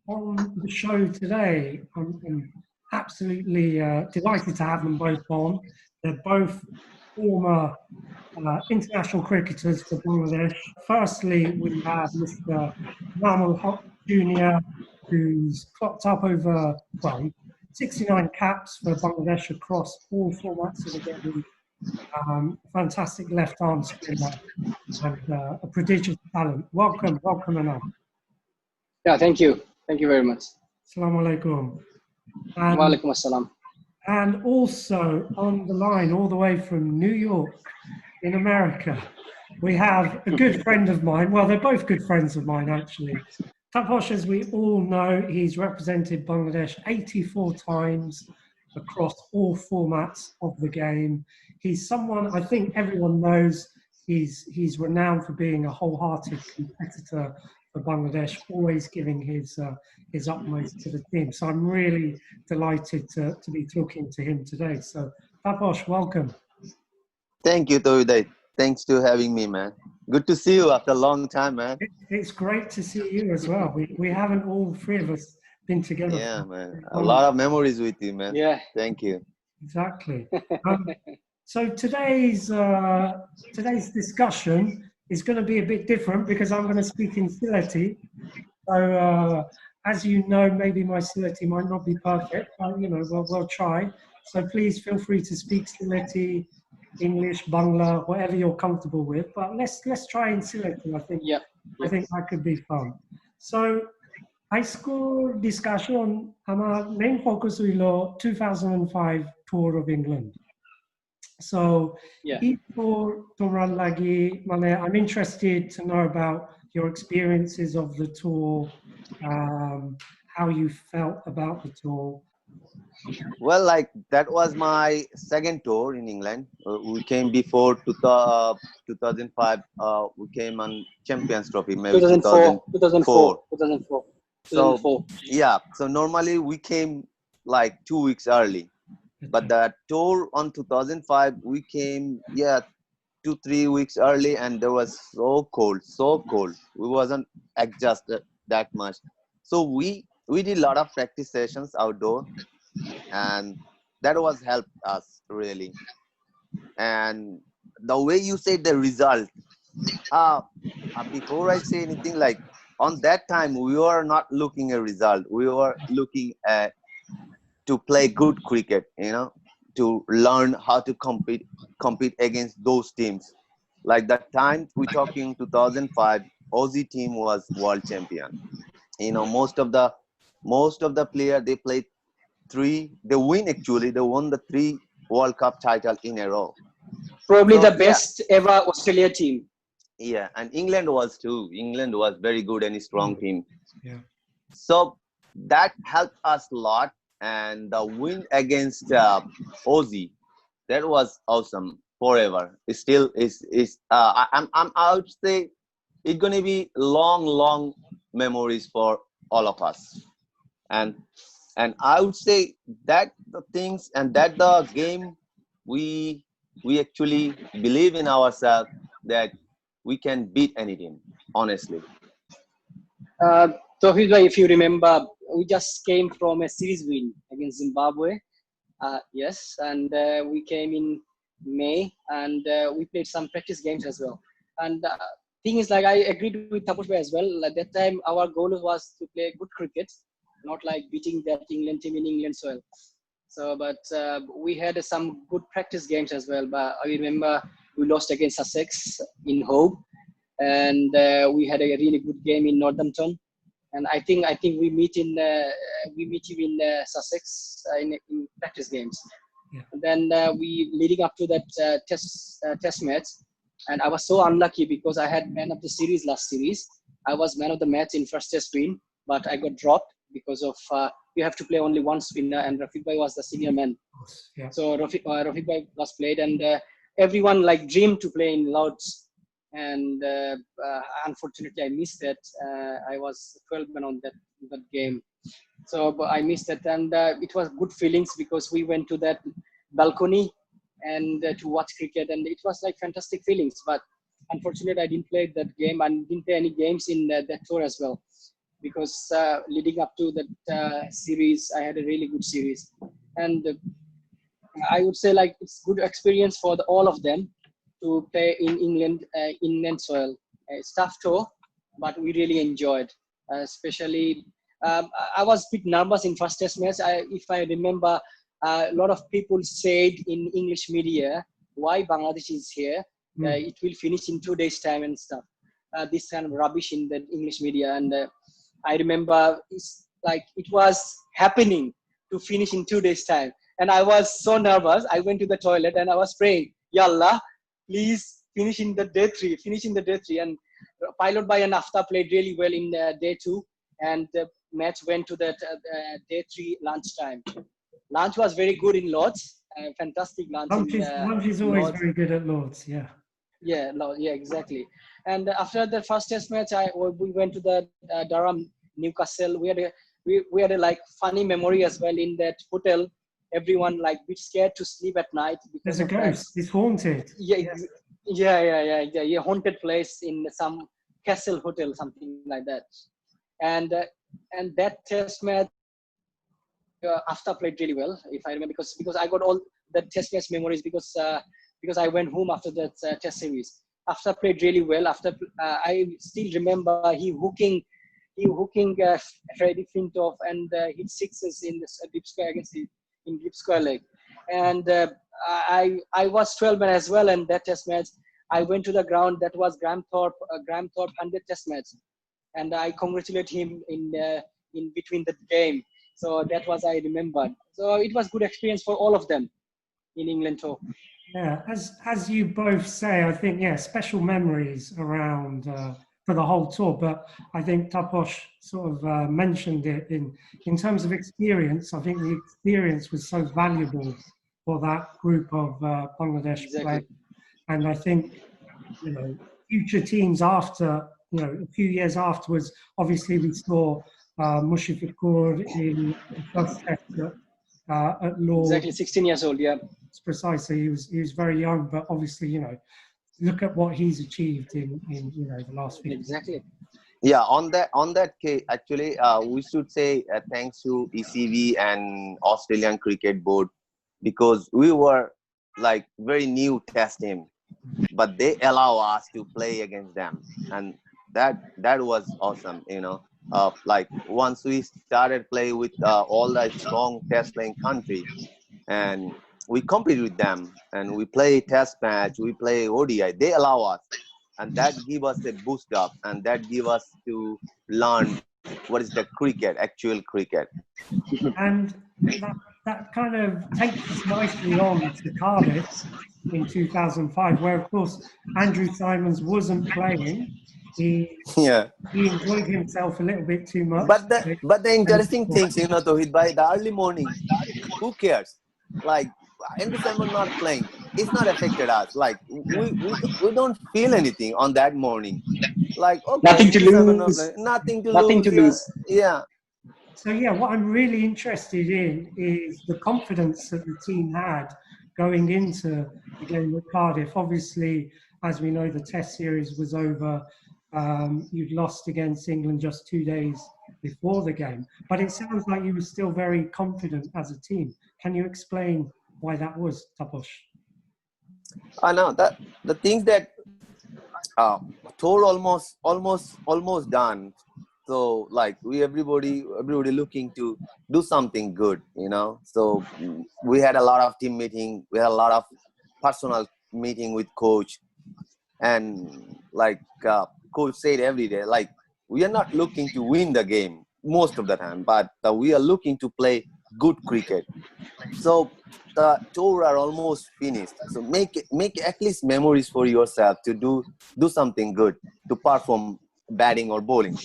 on the show today. I'm absolutely delighted to have them both on. They're both former international cricketers for Bangladesh. Firstly, we have Mr. Enamul Jr., who's clocked up over, 69 caps for Bangladesh across all formats of the game. Fantastic left-arm spinner and a prodigious talent. Welcome, Enam. Yeah, thank you. Thank you very much. Assalamu alaikum. Wa alaikum assalam. And also on the line, all the way from New York in America, we have a good friend of mine. Well, they're both good friends of mine, actually. Tapash, as we all know, he's represented Bangladesh 84 times across all formats of the game. He's someone I think everyone knows. He's renowned for being a wholehearted competitor for Bangladesh, always giving his utmost to the team. So I'm really delighted to be talking to him today. So Tapash, welcome. Thank you, Toviday. Thanks to having me, man. Good to see you after a long time, man. It's great to see you as well. We haven't all three of us been together. Yeah, man. A lot of memories with you, man. Yeah. Thank you. Exactly. So today's discussion is going to be a bit different because I'm going to speak in Sylheti. So as you know, maybe my Sylheti might not be perfect, but we'll try. So please feel free to speak Sylheti, English, Bangla, whatever you're comfortable with. But let's try in Sylheti. I think that could be fun. So high school discussion, our main focus was 2005 tour of England. So I'm interested to know about your experiences of the tour, how you felt about the tour. Well, that was my second tour in England. We came before 2005. We came on Champions Trophy, maybe 2004. So yeah, so normally we came like 2 weeks early, but the tour on 2005 we came 2-3 weeks early, and there was so cold. We wasn't adjusted that much, so we did a lot of practice sessions outdoor, and that was helped us really. And the way you said the result, before I say anything, like on that time we were not looking at result, we were looking at to play good cricket, to learn how to compete against those teams. Like that time we talking 2005, Aussie team was world champion. Most of the player, they played they won the 3 World Cup title in a row. Probably the best ever Australia team. Yeah, and England was too. England was very good and strong team. Yeah. So that helped us a lot, and the win against Aussie, that was awesome forever. It still is. I would say it's gonna be long memories for all of us, and I would say that the things and that the game, we actually believe in ourselves that we can beat any team, honestly. So if you remember, we just came from a series win against Zimbabwe. Yes, and we came in May, and we played some practice games as well. And thing is, like, I agreed with Tapash as well. At that time, our goal was to play good cricket, not like beating that England team in England soil. So, but we had some good practice games as well. But I remember we lost against Sussex in home, and we had a really good game in Northampton. And I think we meet you in Sussex in practice games. Yeah. And then we leading up to that test match, and I was so unlucky because I had man of the series last series. I was man of the match in first test win, but I got dropped because of you have to play only one spinner, and Rafiq Bhai was the senior man. Yeah. So Rafiq Bhai was played, and everyone like dreamed to play in Lords. And unfortunately, I missed that. I was 12 man on that game, so I missed it. And it was good feelings because we went to that balcony and to watch cricket, and it was like fantastic feelings. But unfortunately, I didn't play that game and didn't play any games in that tour as well, because leading up to that series, I had a really good series. And I would say like it's good experience for all of them to play in England soil. It's tough tour, but we really enjoyed. Especially, I was a bit nervous in first test match. If I remember, a lot of people said in English media, why Bangladesh is here? It will finish in 2 days' time and stuff. This kind of rubbish in the English media. And I remember it's like it was happening to finish in 2 days' time. And I was so nervous. I went to the toilet and I was praying, Yallah, please finish in the day three. And Pilot by and Afta played really well in day 2. And the match went to the day 3 lunchtime. Lunch was very good in Lords. Fantastic lunch. Lunch is always Lords. Very good at Lords, yeah. Yeah, exactly. And after the first test match, we went to the Durham, Newcastle. We had a like funny memory as well in that hotel. Everyone like bit scared to sleep at night because there's a ghost. It's haunted. Yeah, haunted place in some castle hotel, something like that. And that test match, after played really well, if I remember, because I got all the test match memories because I went home after that test series. After played really well. I still remember he hooking Freddie Flintoff and hit sixes in the deep square against in deep square leg. And I was 12 man as well. And that test match, I went to the ground. That was Graham Thorpe 100 test match, and I congratulate him in between the game. So that was I remembered. So it was good experience for all of them in England tour. Yeah, as you both say, I think special memories around for the whole tour. But I think Taposh sort of mentioned it in terms of experience. I think the experience was so valuable for that group of Bangladesh players, and I think future teams after a few years afterwards. Obviously, we saw Mushifikur in the first test at Lords. Exactly, 16 years old, yeah. Precisely, he was very young, but obviously, look at what he's achieved in the last 50 years. Exactly. Yeah, on that case, actually, we should say thanks to ECB and Australian Cricket Board, because we were like very new test team, but they allow us to play against them, and that was awesome. Like once we started play with all the strong test playing country, and we compete with them, and we play test match, we play ODI, they allow us, and that give us a boost up, and that give us to learn what is the cricket, actual cricket. And that kind of takes us nicely on to Cardiff in 2005, where of course Andrew Simons wasn't playing. He enjoyed himself a little bit too much. But the interesting things, Tohid bhai, the early morning, who cares? Like Andrew Simons not playing, it's not affected us. Like we don't feel anything on that morning. Like okay, nothing to lose. Nothing to lose. Yeah. So what I'm really interested in is the confidence that the team had going into the game with Cardiff. Obviously, as we know, the Test series was over. You'd lost against England just 2 days before the game, but it sounds like you were still very confident as a team. Can you explain why that was, Taposh? No, that the things that tour almost done. So like everybody looking to do something good, So we had a lot of team meeting, we had a lot of personal meeting with coach, and like coach said every day, like we are not looking to win the game most of the time, but we are looking to play good cricket. So the tour are almost finished. So make at least memories for yourself to do something good, to perform batting or bowling.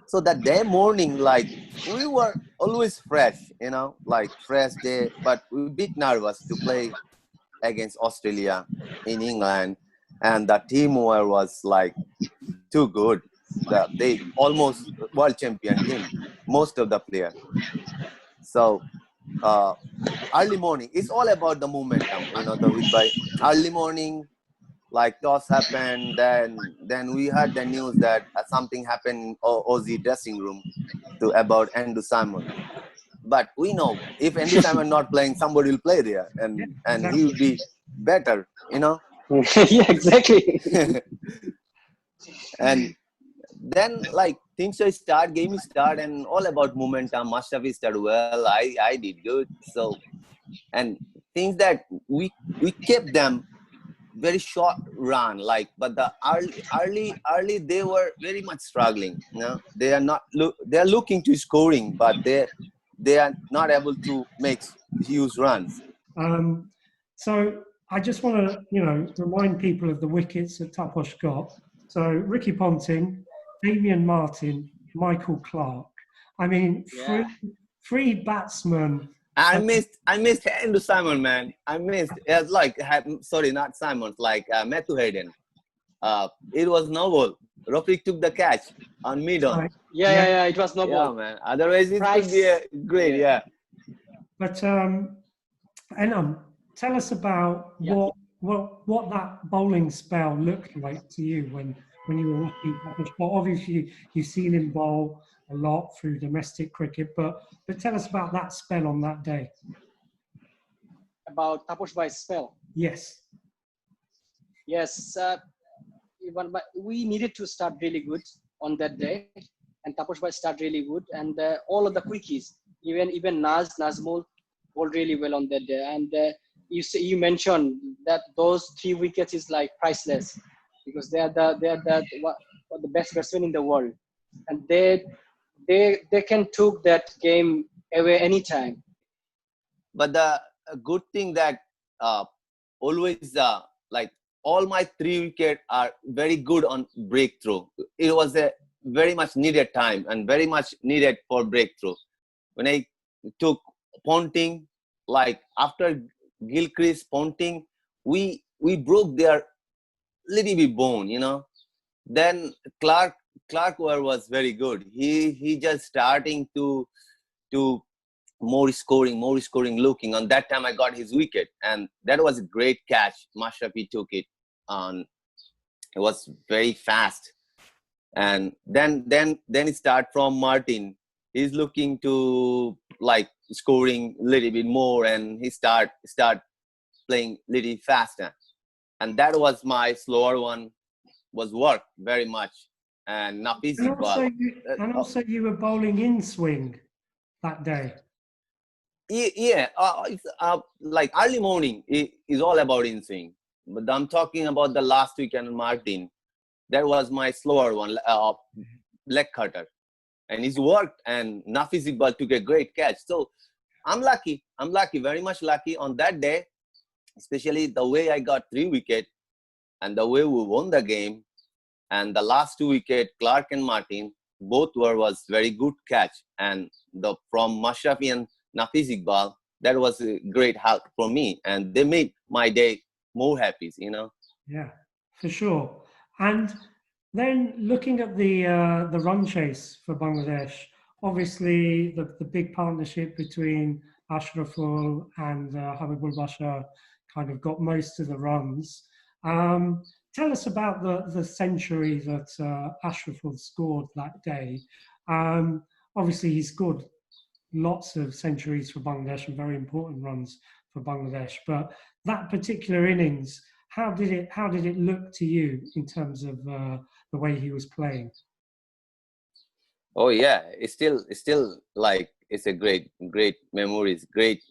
So that day morning, like we were always fresh, like fresh day, but we were a bit nervous to play against Australia in England, and the team was like too good. They almost world champion team, most of the players. So early morning, it's all about the momentum, by early morning, like toss happened. Then we heard the news that something happened in Aussie dressing room to about Andrew Simon. But we know if Andrew Simon not playing, somebody will play there, Yeah, and he exactly. will be better, Yeah, exactly. And then like things I start, game start, and all about momentum. Mustafi started well. I did good. So and things that we kept them very short run, like, but the early they were very much struggling. They are not they are looking to scoring, but they are not able to make huge runs. Um, so I just want to, remind people of the wickets that Taposh got. So Ricky Ponting, Damian Martin, Michael Clark. I mean, Yeah. three batsmen. I missed Andrew Simon, man. I missed sorry, not Simon, like Matthew Hayden. It was no ball. Rafiq took the catch on mid on. Right. Yeah. It was no Yeah, ball. man. Otherwise, it could Price. be a great. Yeah. But Enam, tell us about Yeah. what that bowling spell looked like to you when you were watching Taposh. Well, obviously you've seen him bowl a lot through domestic cricket, but tell us about that spell on that day. About Taposh Bhai's spell. Yes. Yes. But we needed to start really good on that day, and Taposh Bhai started really good, and all of the quickies, even Nazmul, bowled really well on that day. And you mentioned that those 3 wickets is like priceless because they are the best batsmen in the world, and they can took that game away anytime. But the good thing that always like all my 3 wicket are very good on breakthrough. It was a very much needed time and very much needed for breakthrough. When I took Ponting, like after Gilchrist Ponting, we broke their little bit bone. Then Clark was very good. He just starting to more scoring, looking. On that time, I got his wicket, and that was a great catch. Mashrafi took it on. It was very fast, and then it start from Martin. He's looking to like scoring a little bit more, and he start playing a little faster, and that was my slower one. Was work very much, and Nafis Iqbal. And also you were bowling in swing that day. Yeah, it's like early morning is all about in swing. But I'm talking about the last weekend, Martin. That was my slower one, leg cutter, and he's worked. And Nafis Iqbal took a great catch. So I'm lucky. Very much lucky on that day, especially the way I got 3 wicket and the way we won the game. And the last 2 wicket, Clark and Martin, both was very good catch. And from Mashrafi and Nafis Iqbal, that was a great help for me. And they made my day more happy, Yeah, for sure. And then looking at the run chase for Bangladesh, obviously the big partnership between Ashraful and Habibul Bashar kind of got most of the runs. Tell us about the century that Ashraful scored that day. Obviously, he scored lots of centuries for Bangladesh and very important runs for Bangladesh. But that particular innings, how did it look to you in terms of the way he was playing? Oh yeah, it's still like it's a great memories. Great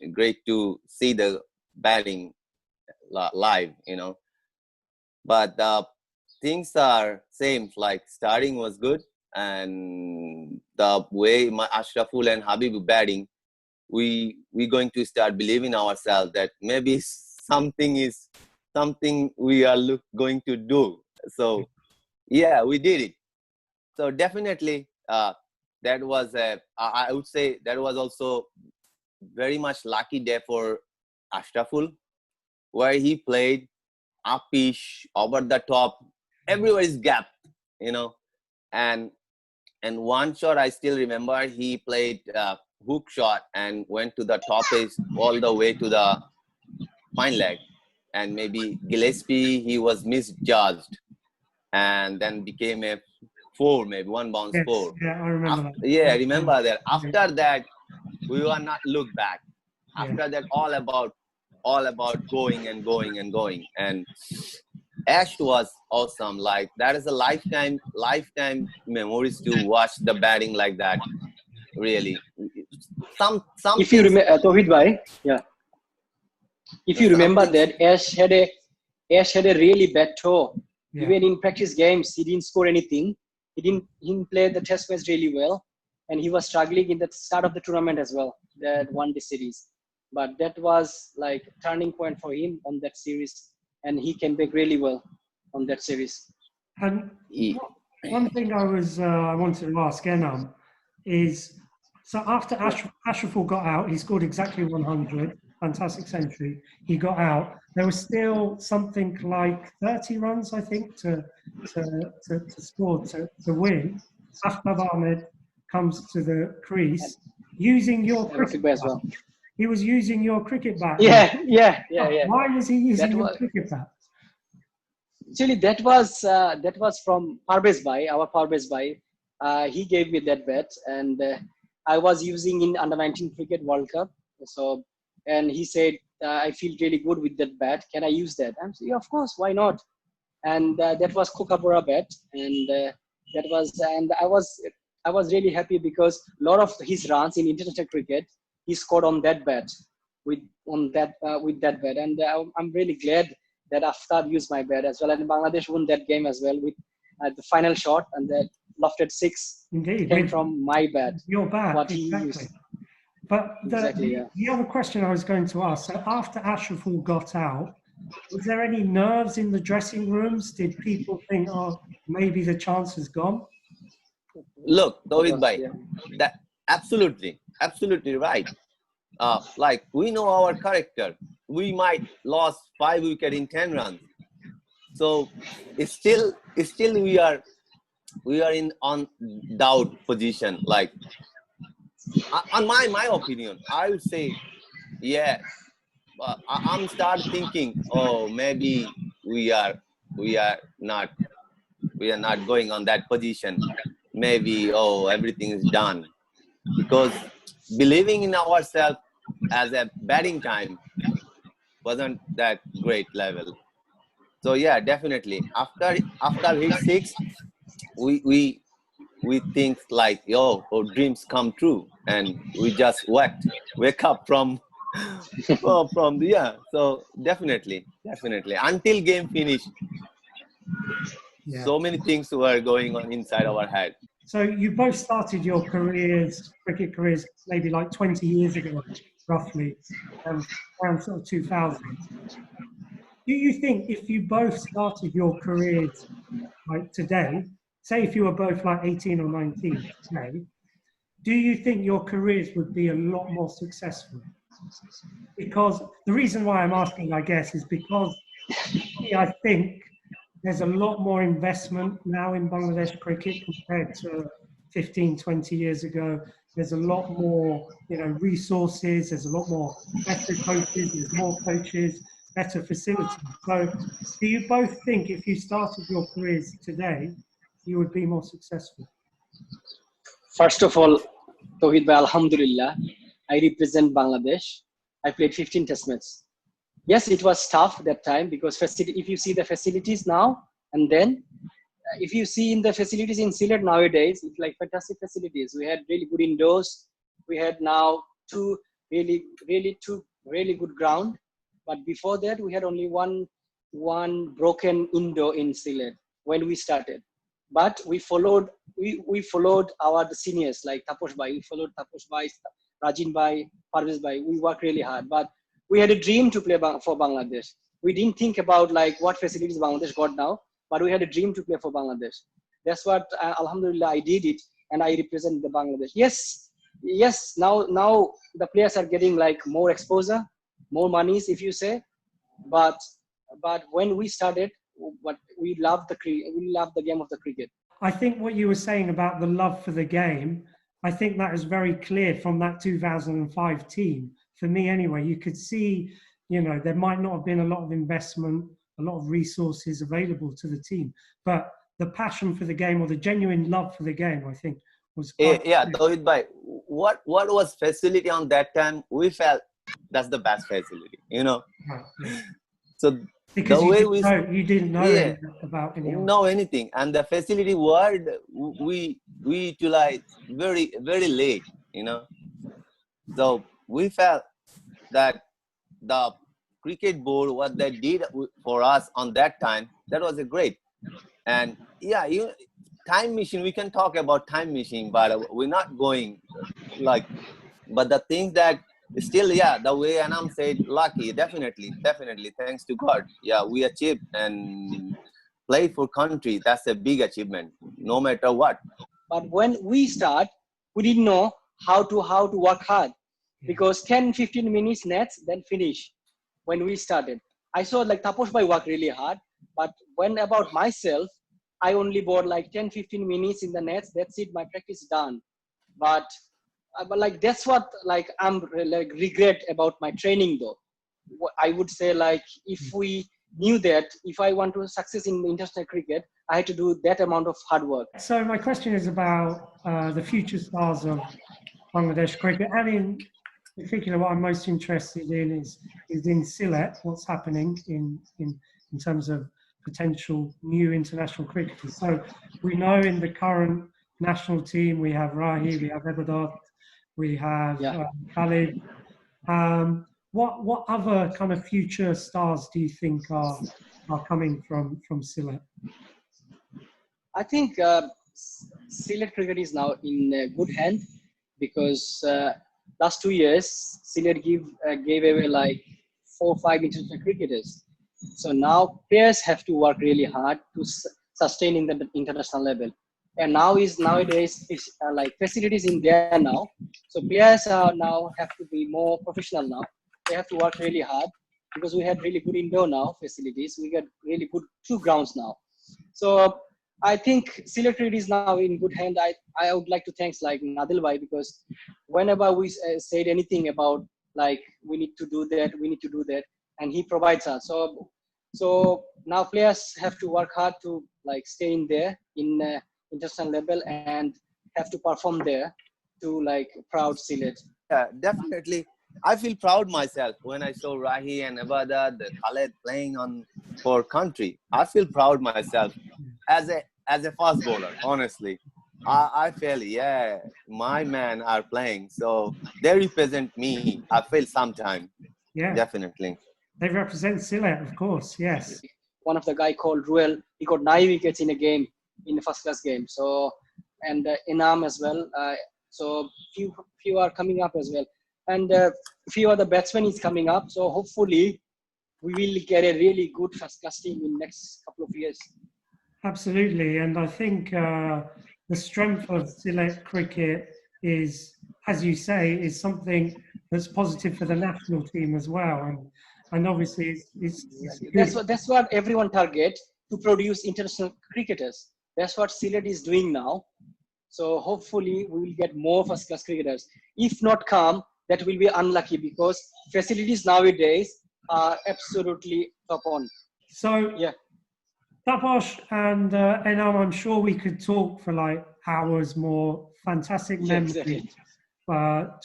to see the batting live, But things are same. Like starting was good, and the way Ashraful and Habib batting, we going to start believing ourselves that maybe something we are going to do. So yeah, we did it. So definitely that was I would say that was also very much lucky day for Ashraful, where he played uppish, over the top, everywhere is gap, and one shot I still remember, he played hook shot and went to the top edge all the way to the fine leg. and maybe Gillespie, he was misjudged and then became a 4, maybe 1 bounce Yes, 4. yeah, I remember that. Yeah, I remember that. After that, we were not look back. After that, all about going and going and going. And Ash was awesome. Like, that is a lifetime memories to watch the batting like that. Really, some If you things, remember, Tawhid bhai, yeah. If you remember that Ash had a really bad toe. Yeah. Even in practice games, he didn't score anything. He didn't play the test match really well, and he was struggling in the start of the tournament as well, that one-day series. But that was like a turning point for him on that series, and he came back really well on that series. And one thing I wanted to ask Enam is, so after Ashraful got out, he scored exactly 100, fantastic century. He got out. There was still something like 30 runs, I think, to score to win. Aftab Ahmed comes to the crease using your cricket bat. Well. He was using your cricket bat. Yeah. Why was he using your cricket bat? Actually, that was from Parvez Bhai, our Parvez Bhai. He gave me that bat, and I was using in under-19 cricket World Cup. So, and he said, I feel really good with that bat. Can I use that? I'm saying, yeah, of course, why not? And that was Kookaburra bat, and I was really happy because a lot of his runs in international cricket he scored on that bat with that bat, and I'm really glad that Aftab used my bat as well, and Bangladesh won that game as well with the final shot, and that lofted 6 came from my bat. Your bat, what exactly. He used. But the other question I was going to ask, so after Ashraful got out, was there any nerves in the dressing rooms? Did people think, oh, maybe the chance is gone? Look, Tawhid Bhai, that absolutely right. Like, we know our character. We might lost 5 wickets in 10 runs. So it's still we are in on doubt position. Like, on my opinion, I would say, yeah. I'm start thinking, oh, maybe we are not going on that position. Maybe, oh, everything is done, because believing in ourselves as a batting time wasn't that great level. So yeah, definitely after hit 6, we think like, yo, our dreams come true, and we just wake up from so definitely until game finished, so many things were going on inside our head. So you both started your cricket careers maybe like 20 years ago, roughly, around sort of 2000. Do you think if you both started your careers like today, say if you were both like 18 or 19 today, do you think your careers would be a lot more successful? Because the reason why I'm asking, I guess, is because I think there's a lot more investment now in Bangladesh cricket compared to 15, 20 years ago. There's a lot more, resources. There's a lot more better coaches. There's more coaches, better facilities. So do you both think if you started your careers today, you would be more successful? First of all, Tawhid Bhai, Alhamdulillah, I represent Bangladesh. I played 15 test matches. Yes, it was tough that time because if you see the facilities now and then, if you see in the facilities in Sylhet nowadays, it's like fantastic facilities. We had really good indoors. We had now two really good ground. But before that, we had only one broken indoor in Sylhet when we started. But we followed the seniors like Tapash Bhai. We followed Tapash Bhai, Rajin Bhai, Parvez Bhai. We worked really hard. But we had a dream to play for Bangladesh. We didn't think about like what facilities Bangladesh got now, but we had a dream to play for Bangladesh. That's what, Alhamdulillah, I did it, and I represent the Bangladesh. Yes. Now the players are getting like more exposure, more monies, if you say. But when we started, we loved the game of the cricket. I think what you were saying about the love for the game, I think that is very clear from that 2005 team. For me, anyway, you could see you know, there might not have been a lot of investment, a lot of resources available to the team, but the passion for the game or the genuine love for the game, I think, was quite. Yeah, Tawhid bhai, what was facility on that time? We felt that's the best facility, you know. Right, yeah. So Because the you way didn't know yeah, about Enamul. know anything, and the facility word we utilize very late, you know. So we felt that the cricket board, what they did for us on that time, that was a great. And yeah, time machine, we can talk about time machine, but we're not going like, but the things that still, yeah, the way Anam said, lucky, definitely, thanks to God, yeah, we achieved and play for country. That's a big achievement, no matter what. But when we start, we didn't know how to work hard, because 10-15 minutes nets, then finish. When we started, I saw like Taposh bhai work really hard, but when about myself, I only bought like 10-15 minutes in the nets. That's it, my practice done. But like that's what like I'm like regret about my training though. I would say like if we knew that if I want to success in international cricket, I had to do that amount of hard work. So my question is about the future stars of Bangladesh cricket, and in particular, what I'm most interested in is in Sylhet, what's happening in terms of potential new international cricketers. So we know in the current national team we have Rahi, we have Ebadat, we have Khalid. What other kind of future stars do you think are coming from Sylhet? I think Sylhet cricket is now in good hand, because last 2 years Sylhet gave away like 4 or 5 international cricketers. So now players have to work really hard to sustain in the international level. And nowadays is like facilities in there now. So players are now have to be more professional now. They have to work really hard, because we had really good indoor now facilities. We got really good 2 grounds now. So I think Sylhet cricket is now in good hand. I would like to thank like Nadil bhai, because whenever we said anything about like we need to do that, and he provides us. So now players have to work hard to like stay in there in international level and have to perform there to like proud Sylhet. Yeah, definitely. I feel proud myself when I saw Rahi and Abada, the Khaled playing for country. I feel proud myself as a fast bowler. Honestly, I feel my men are playing, so they represent me. I feel sometime. Yeah, definitely. They represent Sylhet, of course. Yes. One of the guy called Ruel, he got 9 wickets in a game, in a first class game. So and Enam as well. So few are coming up as well. And few other batsmen is coming up. So hopefully we will get a really good first-class team in next couple of years. Absolutely, and I think the strength of Sylhet cricket is, as you say, is something that's positive for the national team as well. And obviously, it's that's what everyone target, to produce international cricketers. That's what Sylhet is doing now. So hopefully we will get more first-class cricketers. If not come, that will be unlucky, because facilities nowadays are absolutely top on. So yeah, Tapash and Enam, I'm sure we could talk for like hours more. Fantastic memories. Exactly.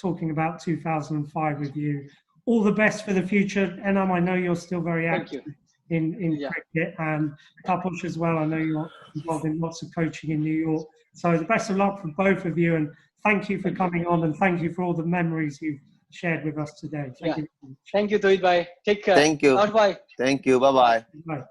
Talking about 2005 with you. All the best for the future, Enam. I know you're still very active in cricket, and Tapash as well. I know you're involved in lots of coaching in New York. So the best of luck for both of you, and thank you for coming on, and thank you for all the memories you've shared with us today. Thank you. Thank you, Tawhid bhai. Take care. Thank you. Bye. Thank you. Bye-bye. Bye.